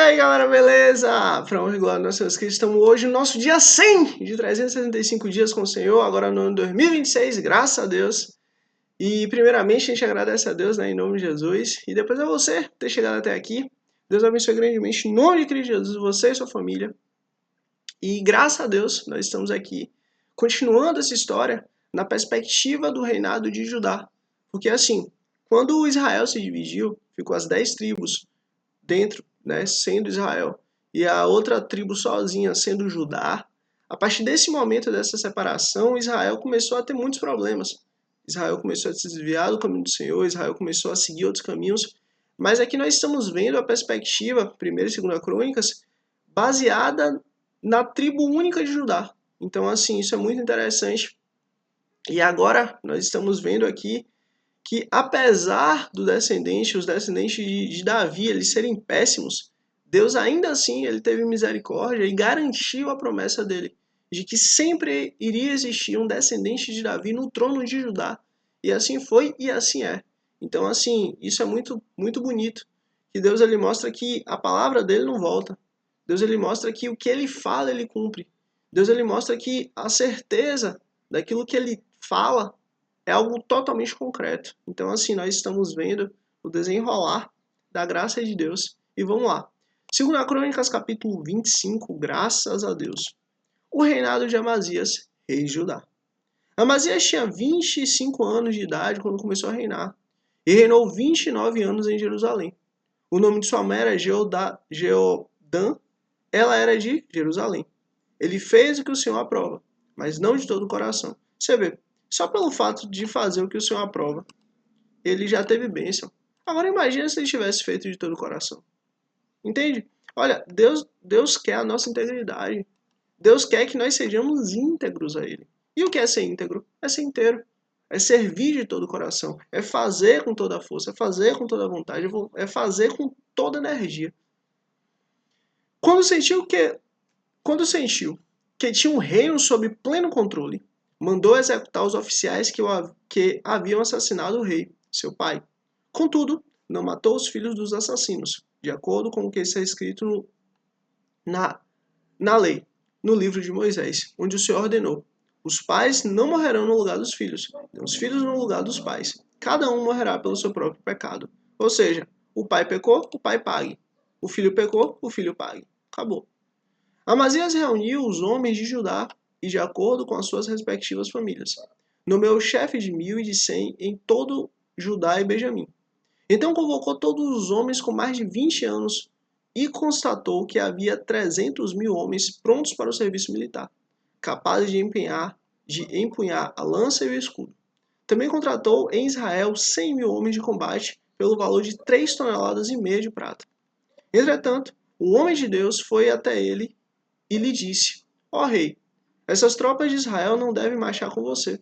aí, galera, beleza? Para honra e glória do nosso Deus Cristo, estamos hoje no nosso dia 100 de 365 dias com o Senhor, agora no ano 2026, graças a Deus. E primeiramente a gente agradece a Deus, né, em nome de Jesus, e depois a você ter chegado até aqui. Deus abençoe grandemente em nome de Cristo Jesus, você e sua família. E graças a Deus nós estamos aqui continuando essa história na perspectiva do reinado de Judá. Porque assim, quando Israel se dividiu, ficou as 10 tribos dentro, né, sendo Israel, e a outra tribo sozinha sendo Judá, a partir desse momento dessa separação, Israel começou a ter muitos problemas. Israel começou a se desviar do caminho do Senhor, Israel começou a seguir outros caminhos, mas aqui nós estamos vendo a perspectiva, 1ª e 2ª Crônicas, baseada na tribo única de Judá. Então, assim, isso é muito interessante. E agora nós estamos vendo aqui que apesar os descendentes de Davi, eles serem péssimos, Deus ainda assim ele teve misericórdia e garantiu a promessa dele, de que sempre iria existir um descendente de Davi no trono de Judá. E assim foi e assim é. Então assim, isso é muito, muito bonito, que Deus ele mostra que a palavra dele não volta. Deus ele mostra que o que ele fala, ele cumpre. Deus ele mostra que a certeza daquilo que ele fala é algo totalmente concreto. Então, assim, nós estamos vendo o desenrolar da graça de Deus. E vamos lá. 2ª Crônicas, capítulo 25, graças a Deus. O reinado de Amazias, rei de Judá. Amazias tinha 25 anos de idade quando começou a reinar. E reinou 29 anos em Jerusalém. O nome de sua mãe era Jeodã. Ela era de Jerusalém. Ele fez o que o Senhor aprova, mas não de todo o coração. Você vê, só pelo fato de fazer o que o Senhor aprova, ele já teve bênção. Agora imagina se ele tivesse feito de todo o coração. Entende? Olha, Deus quer a nossa integridade. Deus quer que nós sejamos íntegros a Ele. E o que é ser íntegro? É ser inteiro. É servir de todo o coração. É fazer com toda a força. É fazer com toda a vontade. É fazer com toda a energia. Quando sentiu que tinha um reino sob pleno controle, mandou executar os oficiais que haviam assassinado o rei, seu pai. Contudo, não matou os filhos dos assassinos, de acordo com o que está escrito na lei, no livro de Moisés, onde o Senhor ordenou: os pais não morrerão no lugar dos filhos, nem os filhos no lugar dos pais. Cada um morrerá pelo seu próprio pecado. Ou seja, o pai pecou, o pai pague. O filho pecou, o filho pague. Acabou. Amazias reuniu os homens de Judá e, de acordo com as suas respectivas famílias, nomeou chefe de 1.000 e de 100 em todo Judá e Benjamim. Então convocou todos os homens com mais de 20 anos e constatou que havia 300.000 homens prontos para o serviço militar, capazes de empunhar a lança e o escudo. Também contratou em Israel 100.000 homens de combate pelo valor de 3,5 toneladas de prata. Entretanto, o homem de Deus foi até ele e lhe disse: ó rei, essas tropas de Israel não devem marchar com você,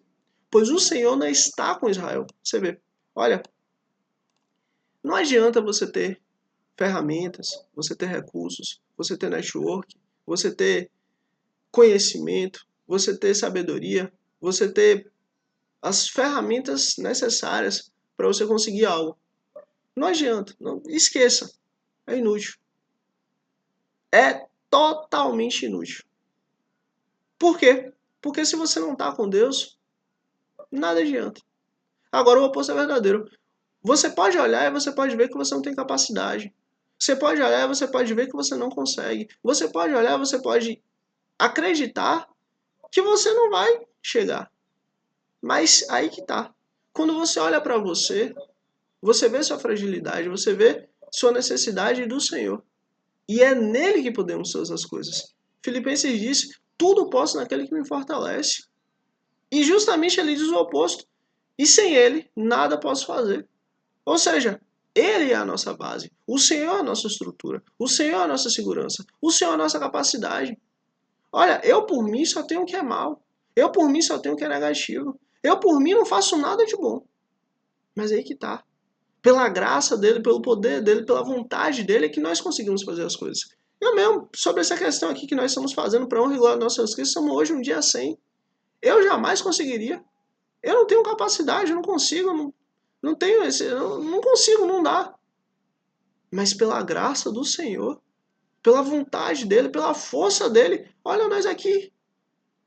pois o Senhor não está com Israel. Você vê, olha, não adianta você ter ferramentas, você ter recursos, você ter network, você ter conhecimento, você ter sabedoria, você ter as ferramentas necessárias para você conseguir algo. Não adianta, não, esqueça, é inútil. É totalmente inútil. Por quê? Porque se você não está com Deus, nada adianta. Agora o oposto é verdadeiro. Você pode olhar e você pode ver que você não tem capacidade. Você pode olhar e você pode ver que você não consegue. Você pode olhar e você pode acreditar que você não vai chegar. Mas aí que tá. Quando você olha para você, você vê sua fragilidade, você vê sua necessidade do Senhor. E é nele que podemos fazer as coisas. Filipenses diz: tudo posso naquele que me fortalece. E justamente ele diz o oposto. E sem ele, nada posso fazer. Ou seja, ele é a nossa base. O Senhor é a nossa estrutura. O Senhor é a nossa segurança. O Senhor é a nossa capacidade. Olha, eu por mim só tenho o que é mal. Eu por mim só tenho o que é negativo. Eu por mim não faço nada de bom. Mas aí que tá. Pela graça dele, pelo poder dele, pela vontade dele é que nós conseguimos fazer as coisas. Eu mesmo, sobre essa questão aqui que nós estamos fazendo para honra e glória dos nossos Cristo, somos hoje um dia 100. Eu jamais conseguiria. Eu não tenho capacidade, eu não consigo, não tenho esse, não consigo, não dá. Mas pela graça do Senhor, pela vontade dele, pela força dele. Olha nós aqui,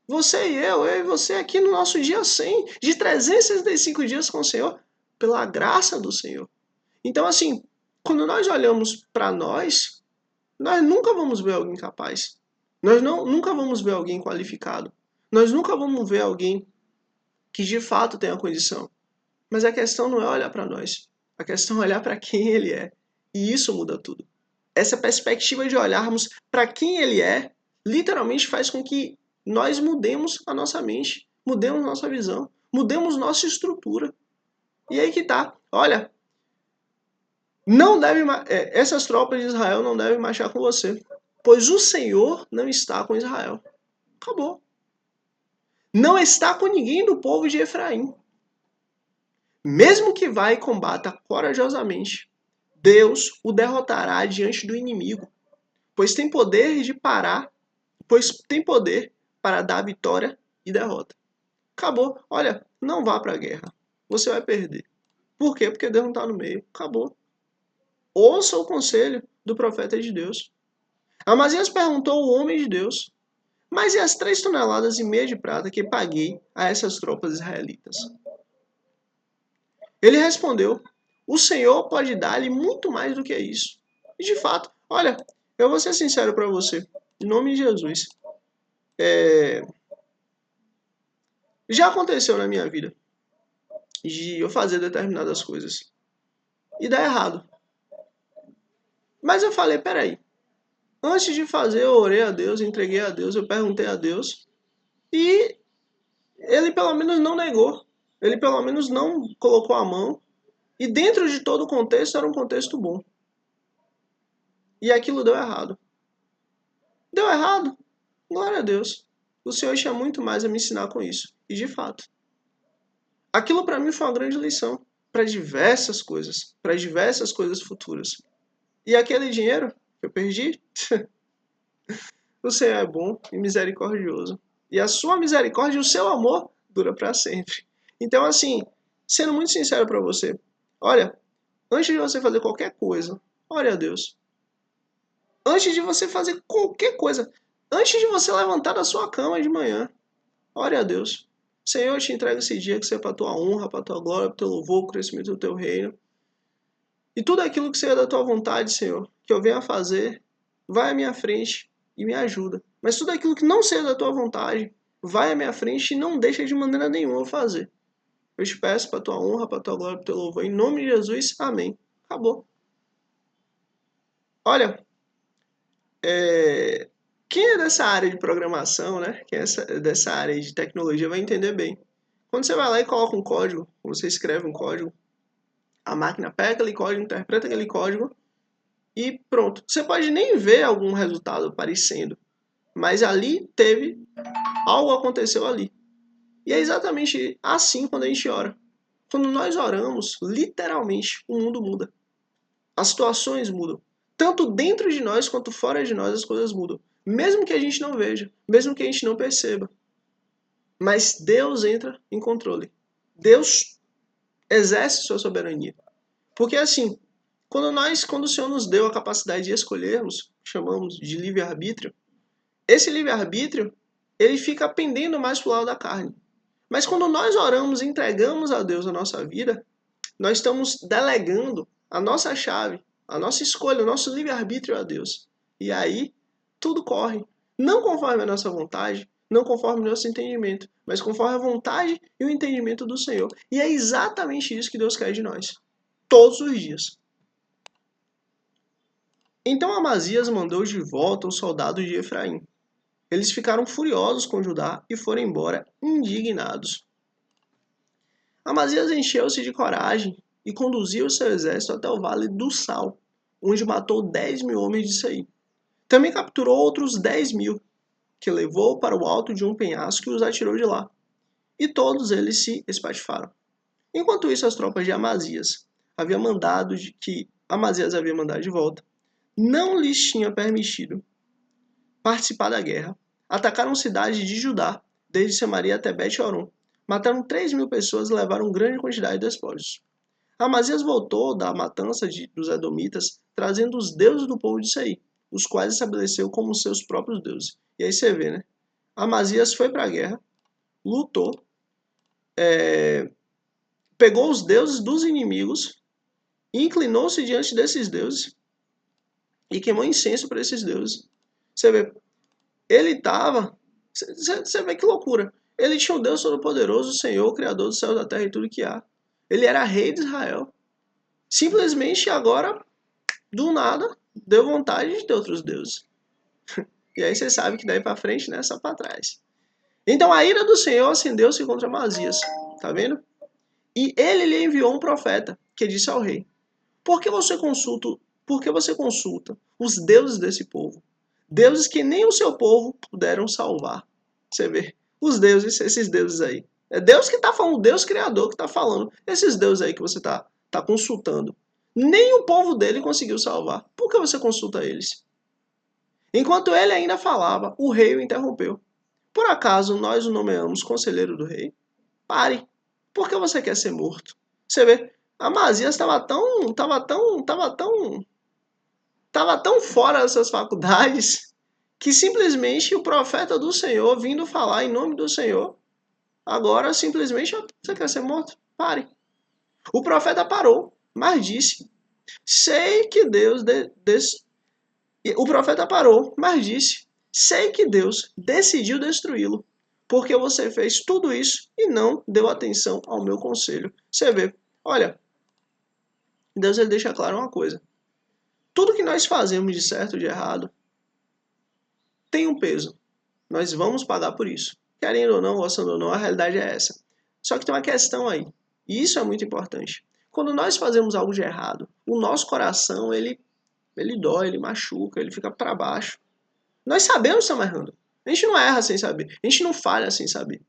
você e eu e você aqui no nosso dia 100, de 365 dias com o Senhor, pela graça do Senhor. Então, assim, quando nós olhamos para nós nunca vamos ver alguém capaz. Nunca vamos ver alguém qualificado. Nós nunca vamos ver alguém que de fato tenha condição. Mas a questão não é olhar para nós. A questão é olhar para quem ele é. E isso muda tudo. Essa perspectiva de olharmos para quem ele é, literalmente faz com que nós mudemos a nossa mente, mudemos nossa visão, mudemos nossa estrutura. E aí que tá. Olha, essas tropas de Israel não devem marchar com você, pois o Senhor não está com Israel. Acabou. Não está com ninguém do povo de Efraim. Mesmo que vá e combata corajosamente, Deus o derrotará diante do inimigo, pois tem poder para dar vitória e derrota. Acabou. Olha, não vá para a guerra. Você vai perder. Por quê? Porque Deus não está no meio. Acabou. Ouça o conselho do profeta de Deus. Amazias perguntou ao homem de Deus: mas e as 3,5 toneladas de prata que paguei a essas tropas israelitas? Ele respondeu: o Senhor pode dar-lhe muito mais do que isso. E de fato, olha, eu vou ser sincero para você, em nome de Jesus. Já aconteceu na minha vida de eu fazer determinadas coisas e dar errado. Mas eu falei, peraí, antes de fazer eu orei a Deus, entreguei a Deus, eu perguntei a Deus e ele pelo menos não negou, ele pelo menos não colocou a mão e dentro de todo o contexto era um contexto bom. E aquilo deu errado. Deu errado? Glória a Deus. O Senhor tinha muito mais a me ensinar com isso. E de fato, aquilo para mim foi uma grande lição para diversas coisas futuras. E aquele dinheiro que eu perdi, o Senhor é bom e misericordioso. E a sua misericórdia e o seu amor dura para sempre. Então, assim, sendo muito sincero para você, olha, antes de você fazer qualquer coisa, ore a Deus. Antes de você fazer qualquer coisa, antes de você levantar da sua cama de manhã, ore a Deus. Senhor, eu te entrego esse dia que seja para a tua honra, para a tua glória, para o teu louvor, para o crescimento do teu reino. E tudo aquilo que seja da tua vontade, Senhor, que eu venha fazer, vai à minha frente e me ajuda. Mas tudo aquilo que não seja da tua vontade, vai à minha frente e não deixa de maneira nenhuma eu fazer. Eu te peço para a tua honra, para a tua glória, para o teu louvor. Em nome de Jesus, amém. Acabou. Olha, quem é dessa área de programação, né? Quem é dessa área de tecnologia vai entender bem. Quando você vai lá e coloca um código, você escreve um código, a máquina pega aquele código, interpreta aquele código e pronto. Você pode nem ver algum resultado aparecendo, mas ali algo aconteceu ali. E é exatamente assim quando a gente ora. Quando nós oramos, literalmente, o mundo muda. As situações mudam. Tanto dentro de nós quanto fora de nós as coisas mudam. Mesmo que a gente não veja, mesmo que a gente não perceba. Mas Deus entra em controle. Deus exerce sua soberania. Porque assim, quando o Senhor nos deu a capacidade de escolhermos, chamamos de livre-arbítrio, esse livre-arbítrio, ele fica pendendo mais para o lado da carne. Mas quando nós oramos e entregamos a Deus a nossa vida, nós estamos delegando a nossa chave, a nossa escolha, o nosso livre-arbítrio a Deus. E aí, tudo corre. Não conforme a nossa vontade, não conforme o nosso entendimento, mas conforme a vontade e o entendimento do Senhor. E é exatamente isso que Deus quer de nós. Todos os dias. Então Amazias mandou de volta os soldados de Efraim. Eles ficaram furiosos com Judá e foram embora indignados. Amazias encheu-se de coragem e conduziu seu exército até o vale do Sal, onde matou 10.000 homens de Saí. Também capturou outros 10.000, que levou para o alto de um penhasco e os atirou de lá. E todos eles se espatifaram. Enquanto isso, as tropas de Amazias havia mandado de volta, não lhes tinha permitido participar da guerra. Atacaram cidades de Judá, desde Samaria até Bet-Horon. Mataram 3.000 pessoas e levaram grande quantidade de despojos. Amazias voltou da matança dos Edomitas, trazendo os deuses do povo de Seir, os quais estabeleceu como seus próprios deuses. E aí você vê, né? Amazias foi para a guerra, lutou, pegou os deuses dos inimigos, inclinou-se diante desses deuses e queimou incenso para esses deuses. Você vê, ele estava... Você vê que loucura. Ele tinha um Deus Todo-Poderoso, o Senhor, o Criador dos céus, da terra e tudo que há. Ele era rei de Israel. Simplesmente agora, do nada, deu vontade de ter outros deuses. E aí você sabe que daí para frente, né, só para trás. Então a ira do Senhor acendeu-se contra Amazias. Tá vendo? E ele lhe enviou um profeta que disse ao rei: Por que você consulta os deuses desse povo? Deuses que nem o seu povo puderam salvar. Você vê, os deuses, esses deuses aí. É Deus que está falando, Deus Criador que está falando. Esses deuses aí que você está consultando. Nem o povo dele conseguiu salvar. Por que você consulta eles? Enquanto ele ainda falava, o rei o interrompeu. Por acaso nós o nomeamos conselheiro do rei? Pare. Por que você quer ser morto? Você vê, Amazias estava tão fora dessas faculdades que simplesmente o profeta do Senhor, vindo falar em nome do Senhor, agora simplesmente, você quer ser morto? Pare. O profeta parou, mas disse, sei que Deus... O profeta parou, mas disse, sei que Deus decidiu destruí-lo, porque você fez tudo isso e não deu atenção ao meu conselho. Você vê, olha, Deus ele deixa claro uma coisa. Tudo que nós fazemos de certo ou de errado tem um peso. Nós vamos pagar por isso. Querendo ou não, gostando ou não, a realidade é essa. Só que tem uma questão aí. E isso é muito importante. Quando nós fazemos algo de errado, o nosso coração, ele dói, ele machuca, ele fica para baixo. Nós sabemos que estamos errando. A gente não erra sem saber. A gente não falha sem saber.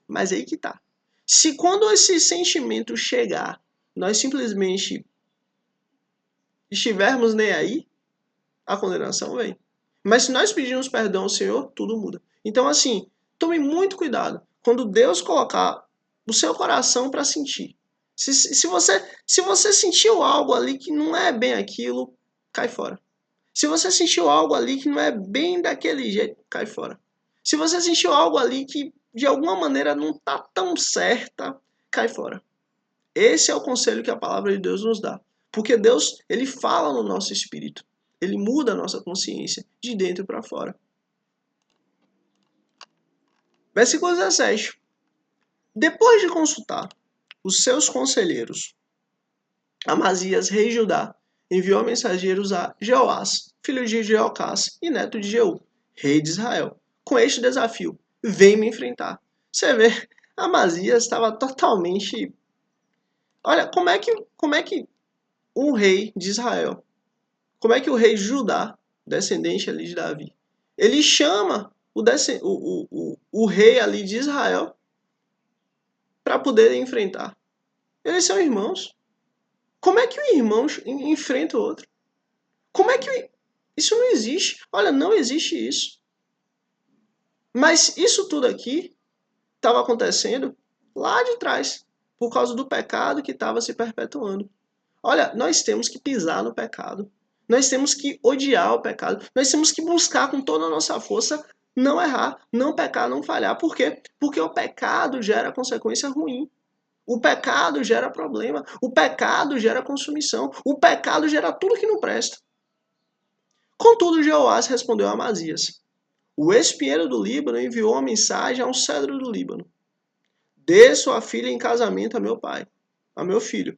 Mas aí que tá. Se quando esse sentimento chegar, nós simplesmente estivermos nem aí, a condenação vem. Mas se nós pedirmos perdão ao Senhor, tudo muda. Então, assim, tome muito cuidado. Quando Deus colocar o seu coração para sentir. Se você sentiu algo ali que não é bem aquilo, cai fora. Se você sentiu algo ali que não é bem daquele jeito, cai fora. Se você sentiu algo ali que de alguma maneira não está tão certa, cai fora. Esse é o conselho que a palavra de Deus nos dá. Porque Deus, ele fala no nosso espírito. Ele muda a nossa consciência de dentro para fora. Versículo 17. Depois de consultar os seus conselheiros, Amazias, rei de Judá, enviou mensageiros a Jeoás, filho de Jeocás e neto de Jeú, rei de Israel, com este desafio: vem me enfrentar. Você vê, Amazias estava totalmente... Olha, como é que um rei de Israel, como é que o rei de Judá, descendente ali de Davi, ele chama o rei ali de Israel para poder enfrentar? Eles são irmãos. Como é que um irmão enfrenta o outro? Como é que... Isso não existe. Olha, não existe isso. Mas isso tudo aqui estava acontecendo lá de trás, por causa do pecado que estava se perpetuando. Olha, nós temos que pisar no pecado. Nós temos que odiar o pecado. Nós temos que buscar com toda a nossa força não errar, não pecar, não falhar. Por quê? Porque o pecado gera consequência ruim. O pecado gera problema. O pecado gera consumição. O pecado gera tudo que não presta. Contudo, Jeoás respondeu a Amazias: o espinheiro do Líbano enviou uma mensagem ao cedro do Líbano: dê sua filha em casamento a meu pai, a meu filho.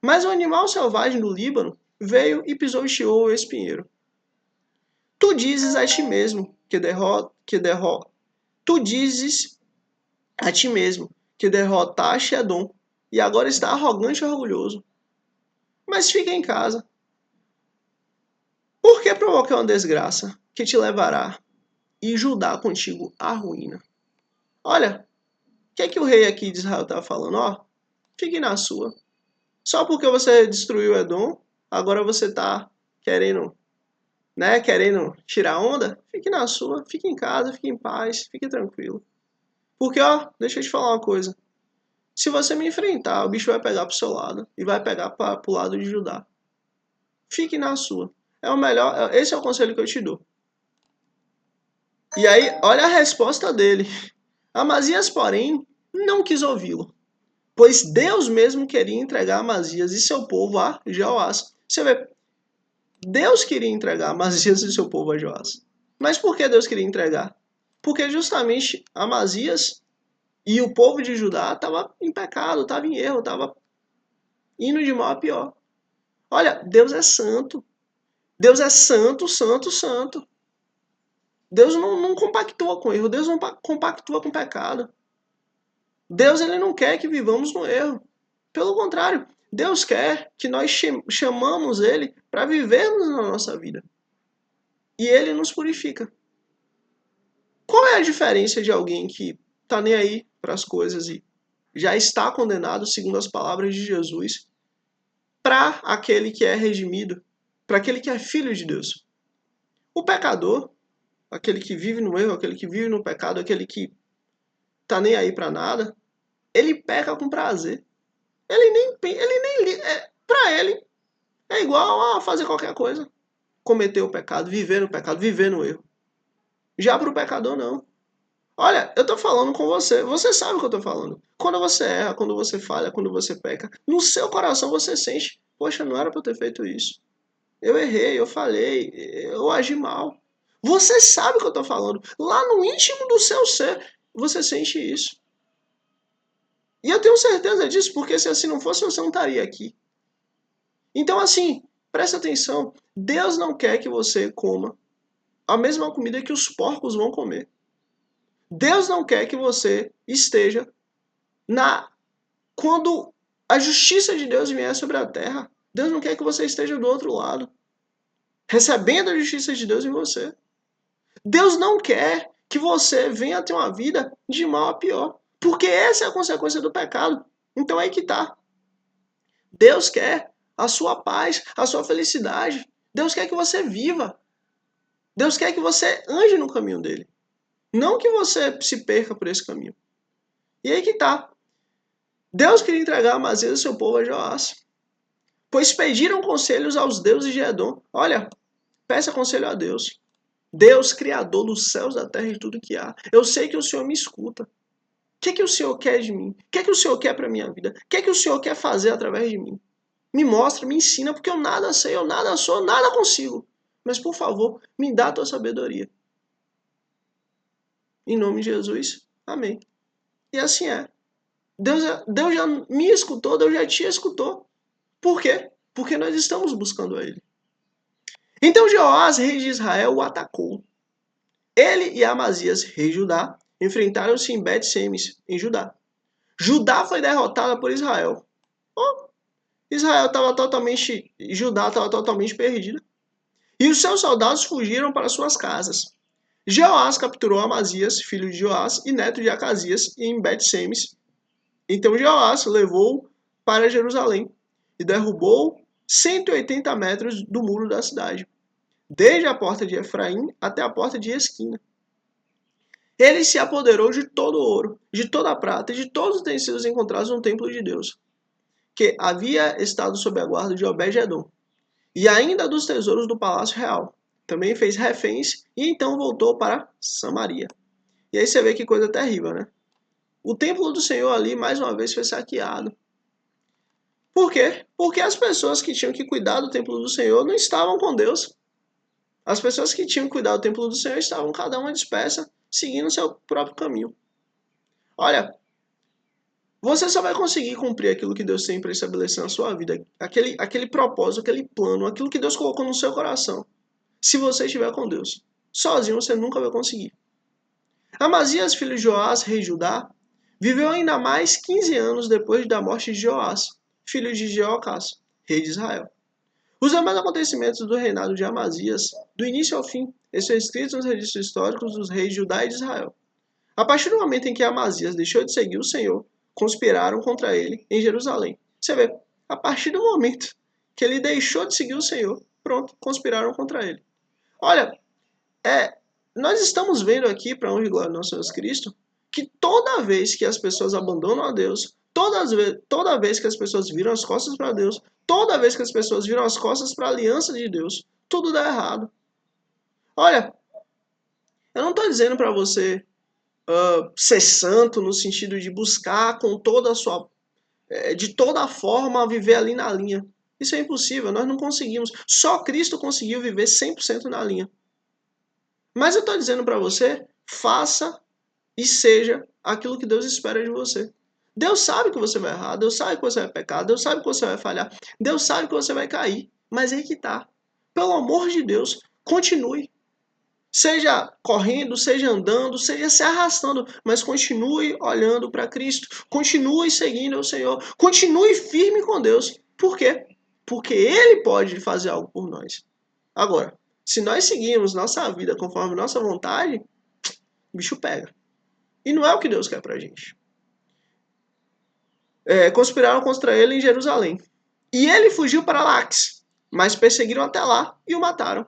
Mas o animal selvagem do Líbano veio e pisoteou o espinheiro. Tu dizes a ti mesmo Tu dizes a ti mesmo que derrotaste Edom e agora está arrogante e orgulhoso. Mas fica em casa. Por que provocar uma desgraça que te levará e Judá contigo à ruína? Olha, o que é que o rei aqui de Israel está falando? Ó, fique na sua. Só porque você destruiu Edom, agora você está querendo tirar onda? Fique na sua, fique em casa, fique em paz, fique tranquilo. Porque, ó, deixa eu te falar uma coisa. Se você me enfrentar, o bicho vai pegar pro seu lado e vai pegar pro lado de Judá. Fique na sua. é o melhor, esse é o conselho que eu te dou. E aí, olha a resposta dele. Amazias, porém, não quis ouvi-lo, pois Deus mesmo queria entregar Amazias e seu povo a Jeoás. Você vê, Deus queria entregar Amazias e seu povo a Jeoás. Mas por que Deus queria entregar? Porque justamente Amazias e o povo de Judá estava em pecado, estava em erro, estava indo de mal a pior. Olha, Deus é santo. Deus é santo, santo, santo. Deus não compactua com erro, Deus não compactua com pecado. Deus ele não quer que vivamos no erro. Pelo contrário, Deus quer que nós chamamos Ele para vivermos na nossa vida. E Ele nos purifica. Qual é a diferença de alguém que está nem aí para as coisas e já está condenado, segundo as palavras de Jesus, para aquele que é redimido, para aquele que é filho de Deus? O pecador, aquele que vive no erro, aquele que vive no pecado, aquele que está nem aí para nada, ele peca com prazer. Para ele é igual a fazer qualquer coisa. Cometer o pecado, viver no erro. Já para o pecador, não. Olha, eu estou falando com você. Você sabe o que eu estou falando. Quando você erra, quando você falha, quando você peca, no seu coração você sente, poxa, não era para eu ter feito isso. Eu errei, eu falhei, eu agi mal. Você sabe o que eu estou falando. Lá no íntimo do seu ser, você sente isso. E eu tenho certeza disso, porque se assim não fosse, você não estaria aqui. Então, assim, presta atenção. Deus não quer que você coma a mesma comida que os porcos vão comer. Deus não quer que você esteja quando a justiça de Deus vier sobre a terra. Deus não quer que você esteja do outro lado, recebendo a justiça de Deus em você. Deus não quer que você venha ter uma vida de mal a pior, porque essa é a consequência do pecado. Então aí que tá. Deus quer a sua paz, a sua felicidade. Deus quer que você viva. Deus quer que você ande no caminho dele. Não que você se perca por esse caminho. E aí que tá. Deus queria entregar Amazias e seu povo a Joás, pois pediram conselhos aos deuses de Edom. Olha, peça conselho a Deus. Deus, Criador dos céus, da terra e de tudo que há. Eu sei que o Senhor me escuta. O que o Senhor quer de mim? O que o Senhor quer para minha vida? O que o Senhor quer fazer através de mim? Me mostra, me ensina, porque eu nada sei, eu nada sou, nada consigo. Mas, por favor, me dá a tua sabedoria. Em nome de Jesus, amém. E assim é. Deus já me escutou, Deus já te escutou. Por quê? Porque nós estamos buscando a Ele. Então Jeoás, rei de Israel, o atacou. Ele e Amazias, rei de Judá, enfrentaram-se em Bet-Semes, em Judá. Judá foi derrotada por Israel. Oh, Judá estava totalmente perdida. E os seus soldados fugiram para suas casas. Jeoás capturou Amazias, filho de Joás e neto de Acasias, em Bet-Semes. Então Jeoás levou para Jerusalém e derrubou 180 metros do muro da cidade, desde a porta de Efraim até a porta de Esquina. Ele se apoderou de todo o ouro, de toda a prata e de todos os utensílios encontrados no templo de Deus, que havia estado sob a guarda de Obed-Edom, e ainda dos tesouros do palácio real. Também fez reféns e então voltou para Samaria. E aí você vê que coisa terrível, né? O templo do Senhor ali, mais uma vez, foi saqueado. Por quê? Porque as pessoas que tinham que cuidar do templo do Senhor não estavam com Deus. As pessoas que tinham que cuidar do templo do Senhor estavam cada uma dispersa, seguindo seu próprio caminho. Olha, você só vai conseguir cumprir aquilo que Deus tem para estabelecer na sua vida, aquele propósito, aquele plano, aquilo que Deus colocou no seu coração, se você estiver com Deus. Sozinho você nunca vai conseguir. Amazias, filho de Joás, rei de Judá, viveu ainda mais 15 anos depois da morte de Joás, filho de Jeocás, rei de Israel. Os demais acontecimentos do reinado de Amazias, do início ao fim, estão escritos nos registros históricos dos reis de Judá e de Israel. A partir do momento em que Amazias deixou de seguir o Senhor, conspiraram contra ele em Jerusalém. Você vê, a partir do momento que ele deixou de seguir o Senhor, pronto, conspiraram contra ele. Olha, nós estamos vendo aqui, para honra e glória do nosso Jesus Cristo, que toda vez que as pessoas abandonam a Deus, toda vez que as pessoas viram as costas para Deus, toda vez que as pessoas viram as costas para a aliança de Deus, tudo dá errado. Olha, eu não estou dizendo para você ser santo no sentido de buscar com toda a sua, de toda forma viver ali na linha. Isso é impossível, nós não conseguimos. Só Cristo conseguiu viver 100% na linha. Mas eu estou dizendo para você, faça e seja aquilo que Deus espera de você. Deus sabe que você vai errar, Deus sabe que você vai pecar, Deus sabe que você vai falhar, Deus sabe que você vai cair. Mas é aí que tá. Pelo amor de Deus, continue. Seja correndo, seja andando, seja se arrastando, mas continue olhando para Cristo. Continue seguindo o Senhor. Continue firme com Deus. Por quê? Porque Ele pode fazer algo por nós. Agora, se nós seguirmos nossa vida conforme nossa vontade, o bicho pega. E não é o que Deus quer pra gente. Conspiraram contra ele em Jerusalém. E ele fugiu para Laques, mas perseguiram até lá e o mataram.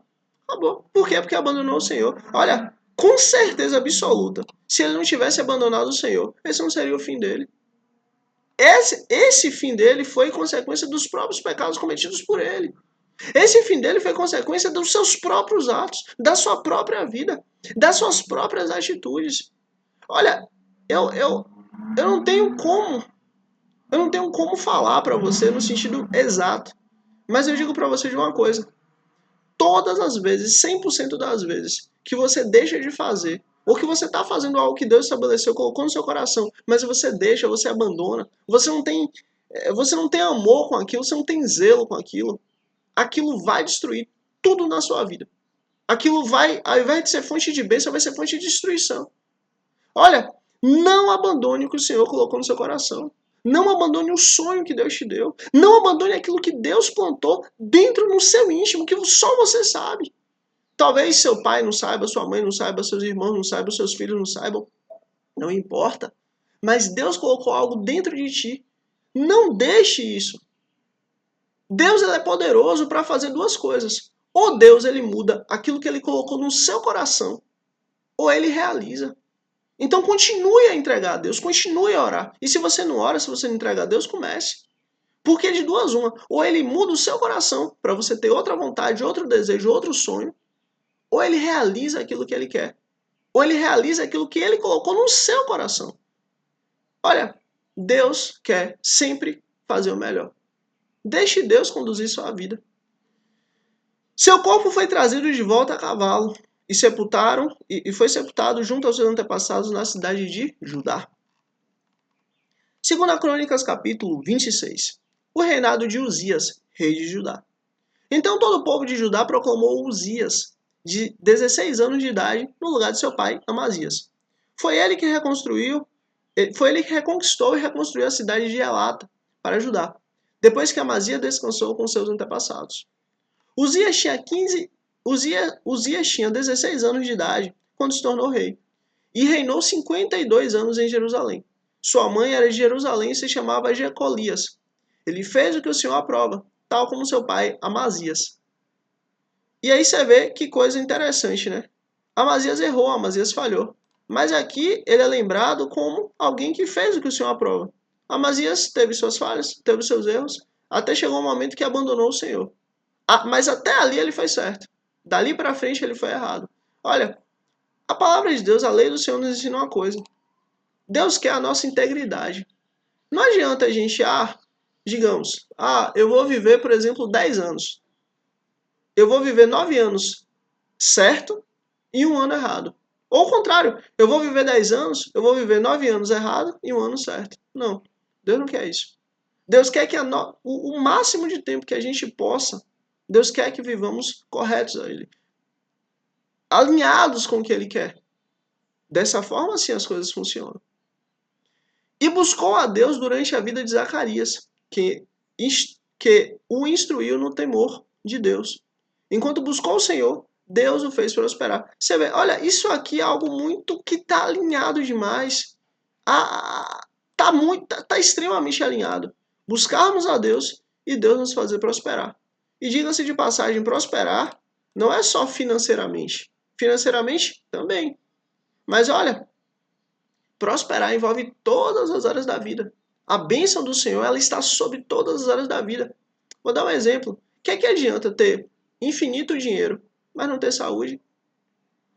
Acabou. Por quê? Porque abandonou o Senhor. Olha, com certeza absoluta, se ele não tivesse abandonado o Senhor, esse não seria o fim dele. Esse fim dele foi consequência dos próprios pecados cometidos por ele. Esse fim dele foi consequência dos seus próprios atos, da sua própria vida, das suas próprias atitudes. Olha, eu não tenho como, eu não tenho como falar para você no sentido exato, mas eu digo para você de uma coisa: todas as vezes, 100% das vezes que você deixa de fazer, ou que você está fazendo algo que Deus estabeleceu, colocou no seu coração, mas você deixa, você abandona, você não tem amor com aquilo, você não tem zelo com aquilo, aquilo vai destruir tudo na sua vida. Aquilo vai, ao invés de ser fonte de bênção, vai ser fonte de destruição. Olha, não abandone o que o Senhor colocou no seu coração. Não abandone o sonho que Deus te deu. Não abandone aquilo que Deus plantou dentro no seu íntimo, que só você sabe. Talvez seu pai não saiba, sua mãe não saiba, seus irmãos não saibam, seus filhos não saibam. Não importa. Mas Deus colocou algo dentro de ti. Não deixe isso. Deus ele é poderoso para fazer duas coisas. Ou Deus ele muda aquilo que ele colocou no seu coração, ou ele realiza. Então continue a entregar a Deus, continue a orar. E se você não ora, se você não entrega a Deus, comece. Porque de duas uma, ou ele muda o seu coração para você ter outra vontade, outro desejo, outro sonho, ou ele realiza aquilo que ele quer. Ou ele realiza aquilo que ele colocou no seu coração. Olha, Deus quer sempre fazer o melhor. Deixe Deus conduzir sua vida. Seu corpo foi trazido de volta a cavalo e foi sepultado junto aos seus antepassados na cidade de Judá. Segundo a Crônicas, capítulo 26, o reinado de Uzias, rei de Judá. Então todo o povo de Judá proclamou Uzias, de 16 anos de idade, no lugar de seu pai, Amazias. Foi ele que reconquistou e reconstruiu a cidade de Elata para Judá, depois que Amazias descansou com seus antepassados. Uzias tinha 16 anos de idade quando se tornou rei, e reinou 52 anos em Jerusalém. Sua mãe era de Jerusalém e se chamava Jecolias. Ele fez o que o Senhor aprova, tal como seu pai Amazias. E aí você vê que coisa interessante, né? Amazias errou, Amazias falhou. Mas aqui ele é lembrado como alguém que fez o que o Senhor aprova. Amazias teve suas falhas, teve seus erros, até chegou um momento que abandonou o Senhor. Mas até ali ele foi certo. Dali para frente ele foi errado. Olha, a palavra de Deus, a lei do Senhor nos ensina uma coisa. Deus quer a nossa integridade. Não adianta a gente, digamos, eu vou viver, por exemplo, 10 anos. Eu vou viver 9 anos certo e 1 ano errado. Ou ao contrário, eu vou viver 10 anos, eu vou viver 9 anos errado e 1 ano certo. Não, Deus não quer isso. Deus quer que o máximo de tempo que a gente possa, Deus quer que vivamos corretos a Ele. Alinhados com o que Ele quer. Dessa forma, assim, as coisas funcionam. E buscou a Deus durante a vida de Zacarias, que o instruiu no temor de Deus. Enquanto buscou o Senhor, Deus o fez prosperar. Você vê, olha, isso aqui é algo muito que está alinhado demais. Tá extremamente alinhado. Buscarmos a Deus e Deus nos fazer prosperar. E diga-se de passagem, prosperar não é só financeiramente. Financeiramente, também. Mas olha, prosperar envolve todas as áreas da vida. A bênção do Senhor, ela está sobre todas as áreas da vida. Vou dar um exemplo. O que é que adianta ter infinito dinheiro, mas não ter saúde?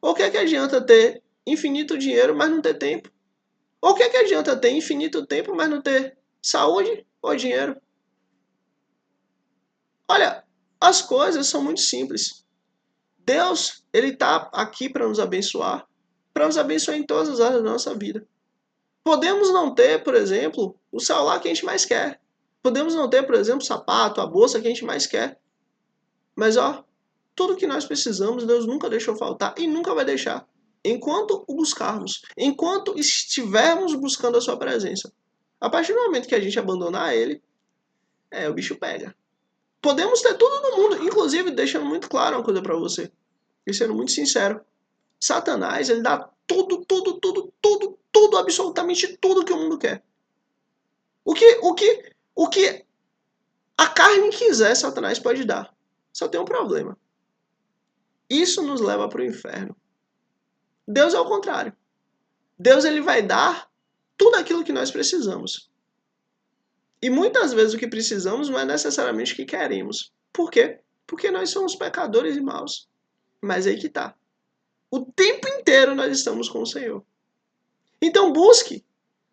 Ou o que adianta ter infinito dinheiro, mas não ter tempo? Ou o que adianta ter infinito tempo, mas não ter saúde ou dinheiro? Olha, as coisas são muito simples. Deus, ele está aqui para nos abençoar em todas as áreas da nossa vida. Podemos não ter, por exemplo, o celular que a gente mais quer. Podemos não ter, por exemplo, o sapato, a bolsa que a gente mais quer. Mas, ó, tudo que nós precisamos, Deus nunca deixou faltar e nunca vai deixar. Enquanto o buscarmos, enquanto estivermos buscando a sua presença. A partir do momento que a gente abandonar ele, o bicho pega. Podemos ter tudo no mundo, inclusive deixando muito claro uma coisa para você, e sendo muito sincero. Satanás, ele dá tudo, absolutamente tudo que o mundo quer. O que a carne quiser, Satanás pode dar. Só tem um problema. Isso nos leva para o inferno. Deus é o contrário. Deus, ele vai dar tudo aquilo que nós precisamos. E muitas vezes o que precisamos não é necessariamente o que queremos. Por quê? Porque nós somos pecadores e maus. Mas aí que tá. O tempo inteiro nós estamos com o Senhor. Então busque.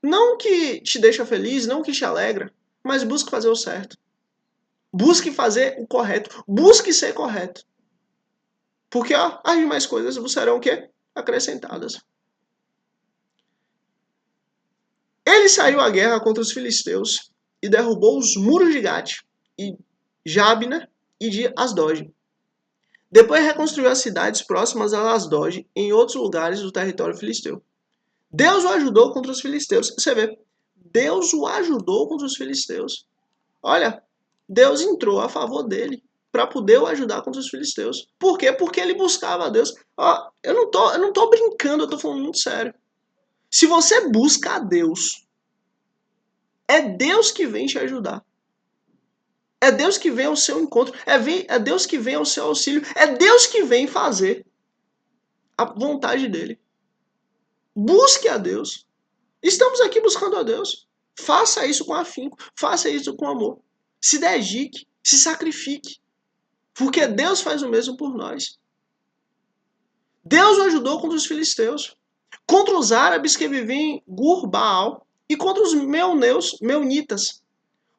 Não o que te deixa feliz, não o que te alegra, mas busque fazer o certo. Busque fazer o correto. Busque ser correto. Porque as demais coisas serão o quê? Acrescentadas. Ele saiu à guerra contra os filisteus e derrubou os muros de Gate, e Jabne e de Asdod. Depois reconstruiu as cidades próximas a Asdod em outros lugares do território filisteu. Deus o ajudou contra os filisteus. Você vê, Deus o ajudou contra os filisteus. Olha, Deus entrou a favor dele para poder o ajudar contra os filisteus. Por quê? Porque ele buscava a Deus. Eu não tô brincando, eu tô falando muito sério. Se você busca a Deus, é Deus que vem te ajudar. É Deus que vem ao seu encontro. É Deus que vem ao seu auxílio. É Deus que vem fazer a vontade dele. Busque a Deus. Estamos aqui buscando a Deus. Faça isso com afinco. Faça isso com amor. Se dedique. Se sacrifique. Porque Deus faz o mesmo por nós. Deus o ajudou contra os filisteus. Contra os árabes que viviam em Gur-Baal. E contra os meunitas.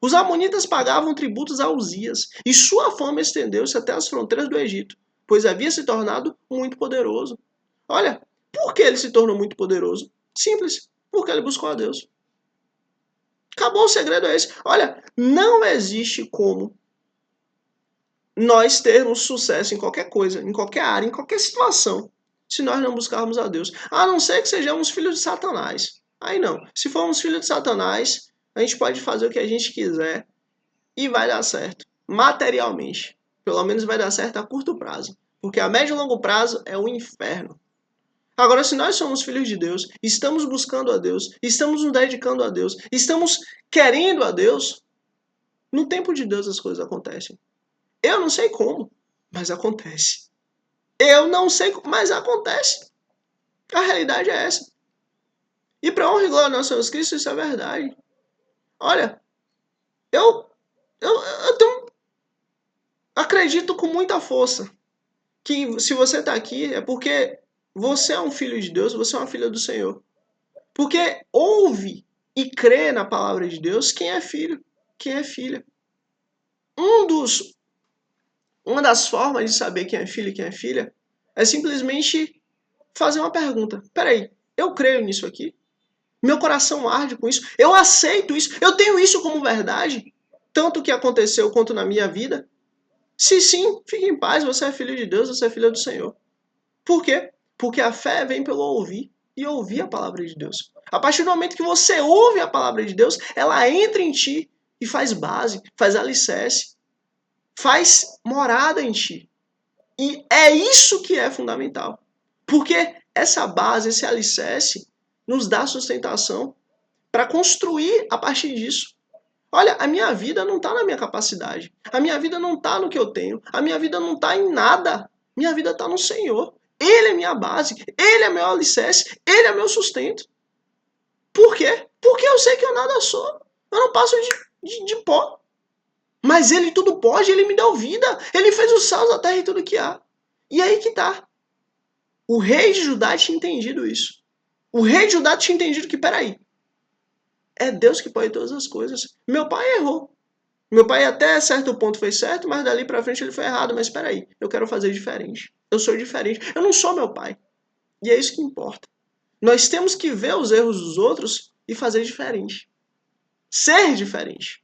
Os amonitas pagavam tributos a Uzias, e sua fama estendeu-se até as fronteiras do Egito, pois havia se tornado muito poderoso. Olha, por que ele se tornou muito poderoso? Simples, porque ele buscou a Deus. Acabou, o segredo é esse. Olha, não existe como nós termos sucesso em qualquer coisa, em qualquer área, em qualquer situação, se nós não buscarmos a Deus. A não ser que sejamos filhos de Satanás. Aí não. Se formos filhos de Satanás, a gente pode fazer o que a gente quiser e vai dar certo, materialmente. Pelo menos vai dar certo a curto prazo. Porque a médio e longo prazo é o inferno. Agora, se nós somos filhos de Deus, estamos buscando a Deus, estamos nos dedicando a Deus, estamos querendo a Deus, no tempo de Deus as coisas acontecem. Eu não sei como, mas acontece. Eu não sei, mas acontece. A realidade é essa. E para honra e glória ao nosso Jesus Cristo, isso é verdade. Olha, eu acredito com muita força que se você está aqui é porque você é um filho de Deus, você é uma filha do Senhor. Porque ouve e crê na palavra de Deus quem é filho, quem é filha. Uma das formas de saber quem é filho e quem é filha é simplesmente fazer uma pergunta. Peraí, eu creio nisso aqui? Meu coração arde com isso? Eu aceito isso? Eu tenho isso como verdade? Tanto que aconteceu quanto na minha vida? Se sim, fique em paz, você é filho de Deus, você é filha do Senhor. Por quê? Porque a fé vem pelo ouvir e ouvir a palavra de Deus. A partir do momento que você ouve a palavra de Deus, ela entra em ti e faz base, faz alicerce, faz morada em ti. E é isso que é fundamental. Porque essa base, esse alicerce, nos dá sustentação para construir a partir disso. Olha, a minha vida não está na minha capacidade. A minha vida não está no que eu tenho. A minha vida não está em nada. Minha vida está no Senhor. Ele é minha base. Ele é meu alicerce. Ele é meu sustento. Por quê? Porque eu sei que eu nada sou. Eu não passo de pó. Mas ele tudo pode, ele me deu vida. Ele fez os céus, a terra e tudo que há. E aí que tá. O rei de Judá tinha entendido isso. O rei de Judá tinha entendido que, peraí, é Deus que pode todas as coisas. Meu pai errou. Meu pai até certo ponto foi certo, mas dali pra frente ele foi errado. Mas peraí, eu quero fazer diferente. Eu sou diferente. Eu não sou meu pai. E é isso que importa. Nós temos que ver os erros dos outros e fazer diferente. Ser diferente.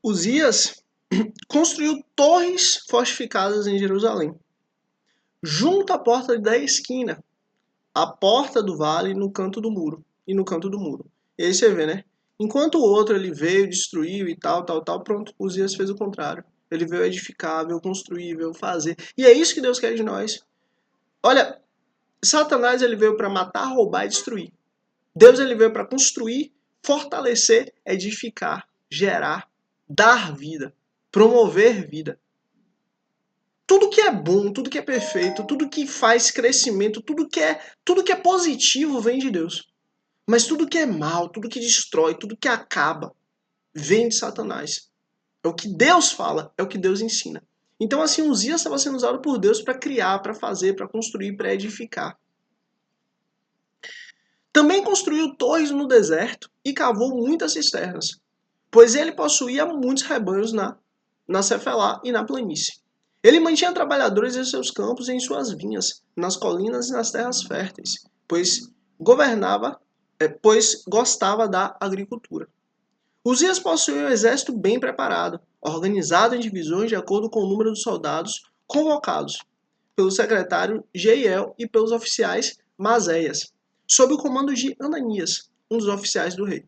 Uzias construiu torres fortificadas em Jerusalém, junto à porta da esquina, a porta do vale no canto do muro e no canto do muro. E aí você vê, né? Enquanto o outro ele veio, destruiu e tal, pronto, Uzias fez o contrário. Ele veio edificar, veio construir, veio fazer. E é isso que Deus quer de nós. Olha, Satanás ele veio para matar, roubar e destruir. Deus ele veio para construir, fortalecer, edificar, gerar, dar vida, promover vida. Tudo que é bom, tudo que é perfeito, tudo que faz crescimento, tudo que é positivo vem de Deus. Mas tudo que é mal, tudo que destrói, tudo que acaba, vem de Satanás. É o que Deus fala, é o que Deus ensina. Então assim, Uzias estava sendo usado por Deus para criar, para fazer, para construir, para edificar. Também construiu torres no deserto e cavou muitas cisternas, pois ele possuía muitos rebanhos na Cefelá e na planície. Ele mantinha trabalhadores em seus campos e em suas vinhas, nas colinas e nas terras férteis, pois gostava da agricultura. Uzias possuía um exército bem preparado, organizado em divisões de acordo com o número de soldados convocados pelo secretário Jeiel e pelos oficiais Maséias, sob o comando de Ananias, um dos oficiais do rei.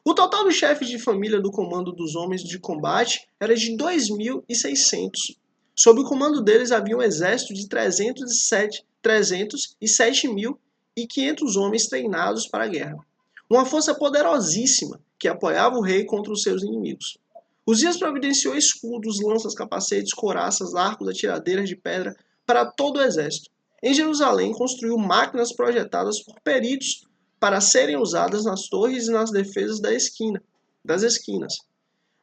O total dos chefes de família do comando dos homens de combate era de 2.600. Sob o comando deles havia um exército de 307.500 homens treinados para a guerra. Uma força poderosíssima que apoiava o rei contra os seus inimigos. Uzias providenciou escudos, lanças, capacetes, couraças, arcos, atiradeiras de pedra para todo o exército. Em Jerusalém, construiu máquinas projetadas por peritos para serem usadas nas torres e nas defesas das esquinas.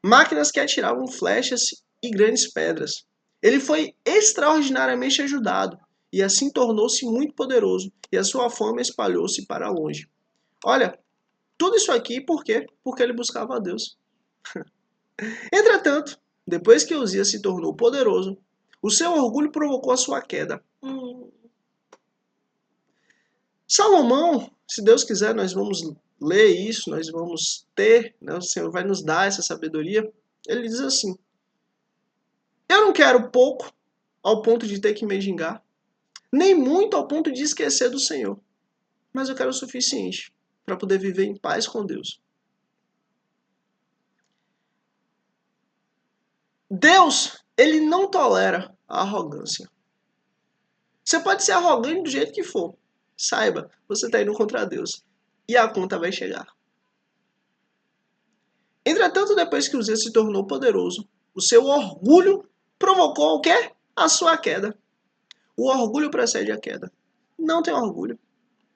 Máquinas que atiravam flechas e grandes pedras. Ele foi extraordinariamente ajudado e assim tornou-se muito poderoso e a sua fama espalhou-se para longe. Olha, tudo isso aqui por quê? Porque ele buscava a Deus. Entretanto, depois que Uzias se tornou poderoso, o seu orgulho provocou a sua queda. Salomão, se Deus quiser, nós vamos ler isso, nós vamos ter, né, o Senhor vai nos dar essa sabedoria. Ele diz assim: eu não quero pouco ao ponto de ter que mendigar, nem muito ao ponto de esquecer do Senhor, mas eu quero o suficiente para poder viver em paz com Deus. Deus, ele não tolera a arrogância. Você pode ser arrogante do jeito que for. Saiba, você está indo contra Deus. E a conta vai chegar. Entretanto, depois que Uzias se tornou poderoso, o seu orgulho provocou o quê? A sua queda. O orgulho precede a queda. Não tem orgulho.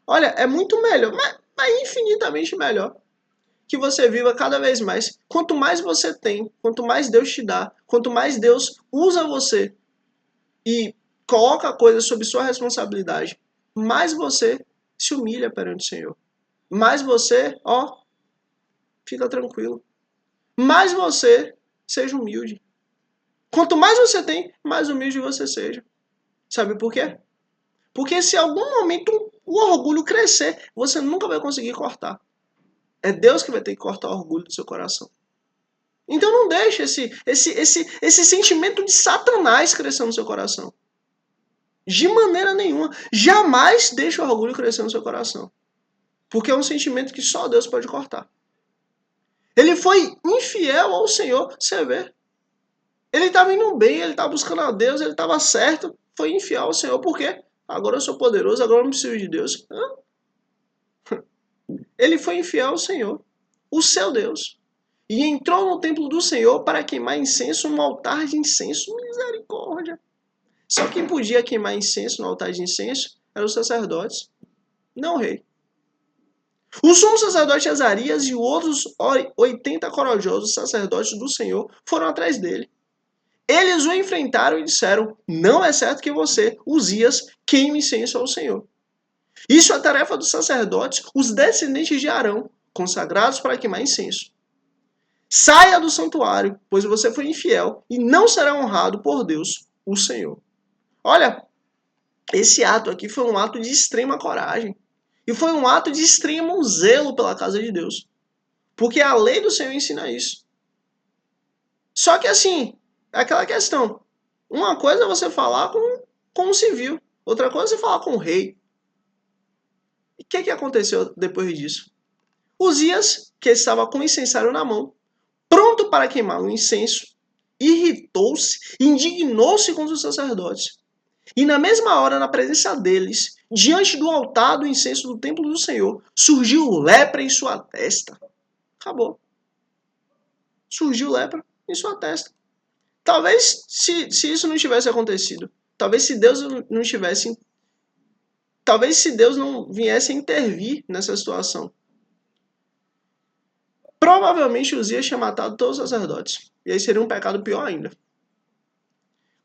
Olha, é muito melhor, mas infinitamente melhor, que você viva cada vez mais. Quanto mais você tem, quanto mais Deus te dá, quanto mais Deus usa você e coloca coisas sob sua responsabilidade, mais você se humilha perante o Senhor. Mais você, fica tranquilo. Mais você seja humilde. Quanto mais você tem, mais humilde você seja. Sabe por quê? Porque se em algum momento o orgulho crescer, você nunca vai conseguir cortar. É Deus que vai ter que cortar o orgulho do seu coração. Então não deixe esse sentimento de Satanás crescer no seu coração. De maneira nenhuma. Jamais deixe o orgulho crescer no seu coração. Porque é um sentimento que só Deus pode cortar. Ele foi infiel ao Senhor, você vê. Ele estava indo bem, ele estava buscando a Deus, ele estava certo. Foi infiel ao Senhor, por quê? Agora eu sou poderoso, agora eu não preciso de Deus. Ele foi infiel ao Senhor, o seu Deus. E entrou no templo do Senhor para queimar incenso no altar de incenso. Misericórdia. Só quem podia queimar incenso no altar de incenso eram os sacerdotes, não o rei. O sumo sacerdote Azarias e os outros 80 corajosos sacerdotes do Senhor foram atrás dele. Eles o enfrentaram e disseram: não é certo que você, Uzias, queime incenso ao Senhor. Isso é tarefa dos sacerdotes, os descendentes de Arão, consagrados para queimar incenso. Saia do santuário, pois você foi infiel e não será honrado por Deus, o Senhor. Olha, esse ato aqui foi um ato de extrema coragem. E foi um ato de extremo zelo pela casa de Deus. Porque a lei do Senhor ensina isso. Só que assim, é aquela questão. Uma coisa é você falar com um civil. Outra coisa é você falar com o rei. E o que aconteceu depois disso? Uzias, que estava com o incensário na mão, pronto para queimar o incenso, irritou-se e indignou-se contra os sacerdotes. E na mesma hora, na presença deles, diante do altar do incenso do templo do Senhor, surgiu lepra em sua testa. Acabou. Surgiu lepra em sua testa. Talvez se isso não tivesse acontecido, talvez se Deus não viesse a intervir nessa situação, provavelmente Uzias tinha matado todos os sacerdotes. E aí seria um pecado pior ainda.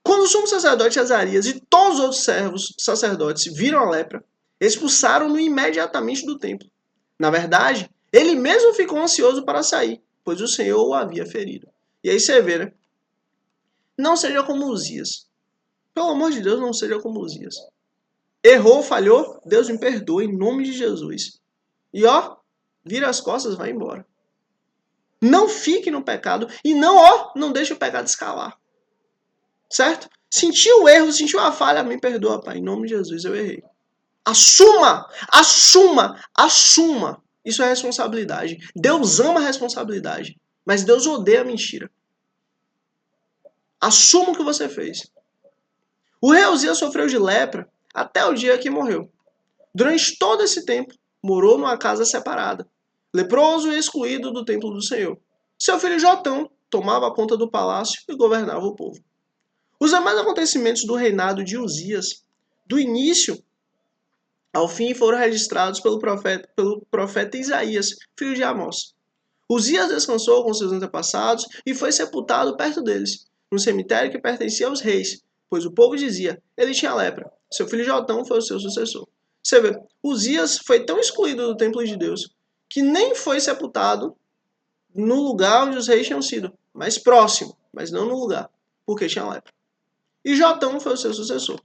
Quando o sumo sacerdote Azarias e todos os outros servos sacerdotes viram a lepra, expulsaram-no imediatamente do templo. Na verdade, ele mesmo ficou ansioso para sair, pois o Senhor o havia ferido. E aí você vê, né? Não seja como Uzias. Pelo amor de Deus, não seja como Uzias. Errou, falhou, Deus me perdoa em nome de Jesus. E ó, vira as costas, vai embora. Não fique no pecado e não deixe o pecado escalar. Certo? Sentiu o erro, sentiu a falha, me perdoa, Pai. Em nome de Jesus, eu errei. Assuma! Assuma! Assuma! Isso é responsabilidade. Deus ama a responsabilidade, mas Deus odeia a mentira. Assuma o que você fez. O rei Uzias sofreu de lepra até o dia que morreu. Durante todo esse tempo, morou numa casa separada, leproso e excluído do templo do Senhor. Seu filho Jotão tomava conta do palácio e governava o povo. Os demais acontecimentos do reinado de Uzias, do início ao fim, foram registrados pelo profeta Isaías, filho de Amós. Uzias descansou com seus antepassados e foi sepultado perto deles, no cemitério que pertencia aos reis, pois o povo dizia: ele tinha lepra. Seu filho Jotão foi o seu sucessor. Você vê, Uzias foi tão excluído do templo de Deus que nem foi sepultado no lugar onde os reis tinham sido, mais próximo, mas não no lugar, porque tinha lepra. E Jotão foi o seu sucessor.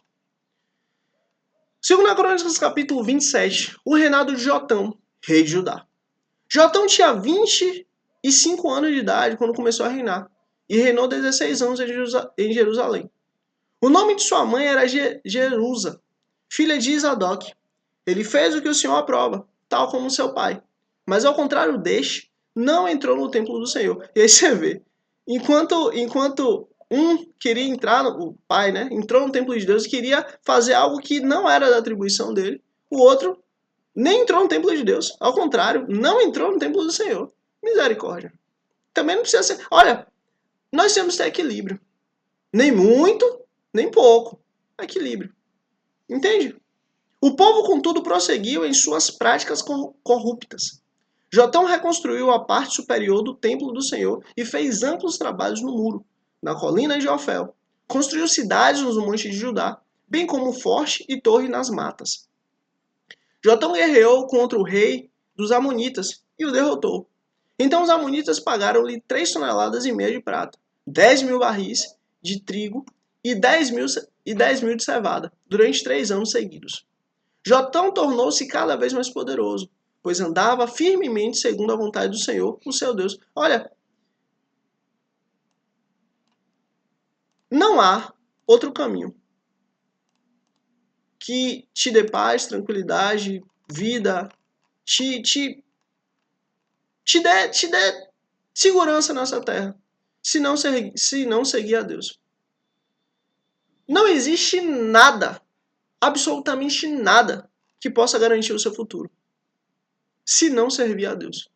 Segundo a Crônicas, capítulo 27, o reinado de Jotão, rei de Judá. Jotão tinha 25 anos de idade quando começou a reinar, e reinou 16 anos em Jerusalém. O nome de sua mãe era Jerusa, filha de Isadoc. Ele fez o que o Senhor aprova, tal como seu pai. Mas ao contrário deste, não entrou no templo do Senhor. E aí você vê, enquanto um queria entrar, o pai, né? Entrou no templo de Deus e queria fazer algo que não era da atribuição dele. O outro nem entrou no templo de Deus. Ao contrário, não entrou no templo do Senhor. Misericórdia. Também não precisa ser. Olha, nós temos que ter equilíbrio. Nem muito, nem pouco. Equilíbrio. Entende? O povo, contudo, prosseguiu em suas práticas corruptas. Jotão reconstruiu a parte superior do templo do Senhor e fez amplos trabalhos no muro, na colina de Ofel. Construiu cidades nos montes de Judá, bem como forte e torre nas matas. Jotão guerreou contra o rei dos Amonitas e o derrotou. Então os Amonitas pagaram-lhe 3,5 toneladas de prata, 10.000 barris de trigo e 10.000 de cevada, durante 3 anos seguidos. Jotão tornou-se cada vez mais poderoso, pois andava firmemente segundo a vontade do Senhor, o seu Deus. Olha, não há outro caminho que te dê paz, tranquilidade, vida, te dê segurança nessa terra, se não seguir a Deus. Não existe nada, absolutamente nada, que possa garantir o seu futuro, se não servir a Deus.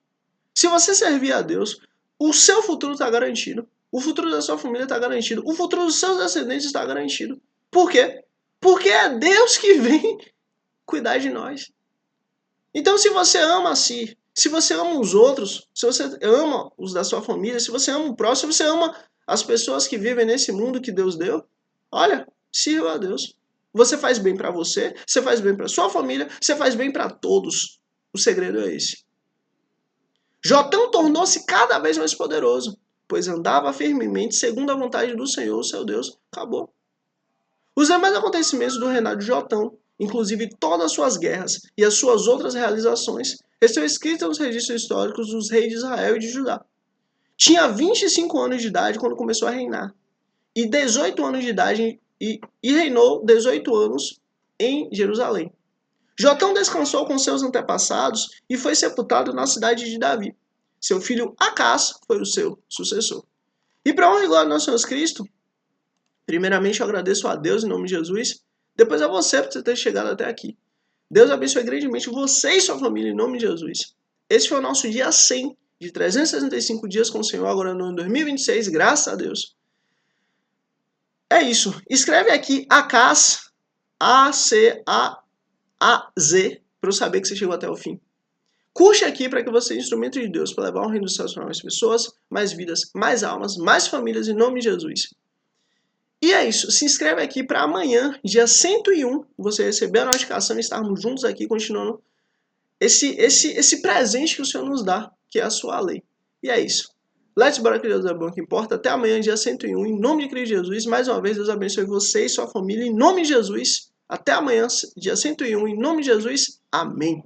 Se você servir a Deus, o seu futuro está garantido. O futuro da sua família está garantido. O futuro dos seus descendentes está garantido. Por quê? Porque é Deus que vem cuidar de nós. Então, se você ama a si, se você ama os outros, se você ama os da sua família, se você ama o próximo, se você ama as pessoas que vivem nesse mundo que Deus deu, olha, sirva a Deus. Você faz bem para você faz bem para sua família, você faz bem para todos. O segredo é esse. Jotão tornou-se cada vez mais poderoso, pois andava firmemente segundo a vontade do Senhor, seu Deus. Acabou. Os demais acontecimentos do reinado de Jotão, inclusive todas as suas guerras e as suas outras realizações, estão escritos nos registros históricos dos reis de Israel e de Judá. Tinha 25 anos de idade quando começou a reinar, e 18 anos de idade e reinou 18 anos em Jerusalém. Jotão descansou com seus antepassados e foi sepultado na cidade de Davi. Seu filho Acás foi o seu sucessor. E para honra e glória do nosso Senhor Cristo, primeiramente eu agradeço a Deus em nome de Jesus, depois a você por ter chegado até aqui. Deus abençoe grandemente você e sua família em nome de Jesus. Esse foi o nosso dia 100 de 365 dias com o Senhor, agora no ano 2026, graças a Deus. É isso. Escreve aqui Acaz, A-C-A-A-Z, para eu saber que você chegou até o fim. Curte aqui para que você seja instrumento de Deus para levar o reino dos céus para mais pessoas, mais vidas, mais almas, mais famílias, em nome de Jesus. E é isso. Se inscreve aqui para amanhã, dia 101, você receber a notificação e estarmos juntos aqui, continuando esse presente que o Senhor nos dá, que é a sua lei. E é isso. Let's bora que Deus é bom, que importa. Até amanhã, dia 101, em nome de Cristo Jesus. Mais uma vez, Deus abençoe você e sua família, em nome de Jesus. Até amanhã, dia 101, em nome de Jesus. Amém.